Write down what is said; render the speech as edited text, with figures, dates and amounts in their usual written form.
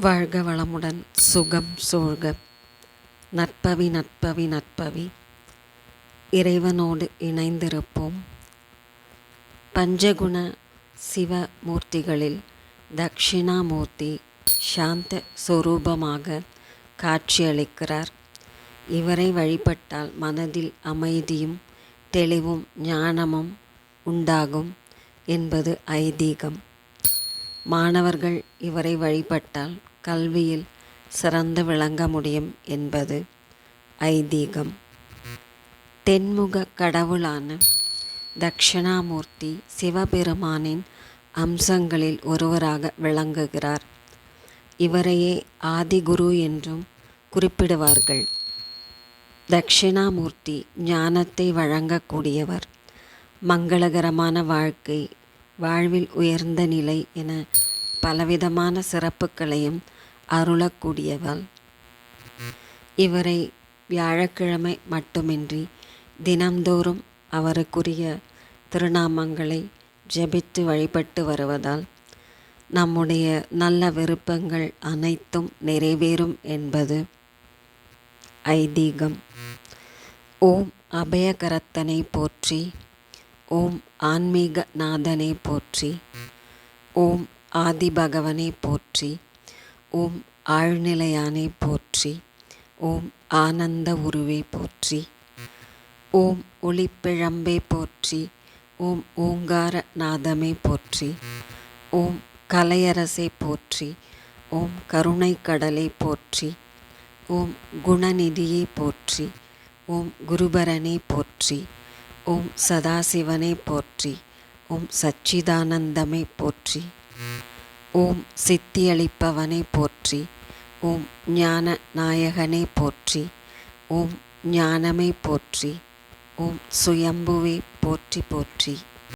வாழ்க வளமுடன், சுகம் சூழ்க. நற்பவி நற்பவி நற்பவி. இறைவனோடு இணைந்திருப்போம். பஞ்சகுண சிவமூர்த்திகளில் தட்சிணாமூர்த்தி சாந்த சொரூபமாக காட்சியளிக்கிறார். இவரை வழிபட்டால் மனதில் அமைதியும் தெளிவும் ஞானமும் உண்டாகும் என்பது ஐதீகம். மாணவர்கள் இவரை வழிபட்டால் கல்வியில் சிறந்து விளங்க முடியும் என்பது ஐதீகம். தென்முக கடவுளான தட்சிணாமூர்த்தி சிவபெருமானின் அம்சங்களில் ஒருவராக விளங்குகிறார். இவரையே ஆதிகுரு என்றும் குறிப்பிடுவார்கள். தட்சிணாமூர்த்தி ஞானத்தை வழங்கக்கூடியவர். மங்களகரமான வாழ்க்கை, வாழ்வில் உயர்ந்த நிலை என பலவிதமான சிறப்புகளையும் அருளக்கூடியவர். இவரை வியாழக்கிழமை மட்டுமின்றி தினம்தோறும் அவருக்குரிய திருநாமங்களை ஜெபித்து வழிபட்டு வருவதால் நம்முடைய நல்ல விருப்பங்கள் அனைத்தும் நிறைவேறும் என்பது ஐதீகம். ஓம் அபயகரத்தனை போற்றி. ஓம் ஆன்மீக நாதனை போற்றி. ஓம் ஆதிபகவனை போற்றி. ஓம் ஆழ்நிலையானை போற்றி. ஓம் ஆனந்த உருவே போற்றி. ஓம் ஒளிப்பிழம்பே போற்றி. ஓம் ஓங்கார நாதமே போற்றி. ஓம் கலையரசே போற்றி. ஓம் கருணை கடலை போற்றி. ஓம் குணநிதியே போற்றி. ஓம் குருபரனே போற்றி. ஓம் சதாசிவனே போற்றி. ஓம் சச்சிதானந்தமே போற்றி. ஓம் சித்தியளிப்பவனே போற்றி. ஓம் ஞான நாயகனே போற்றி. ஓம் ஞானமே போற்றி. ஓம் சுயம்புவே போற்றி போற்றி.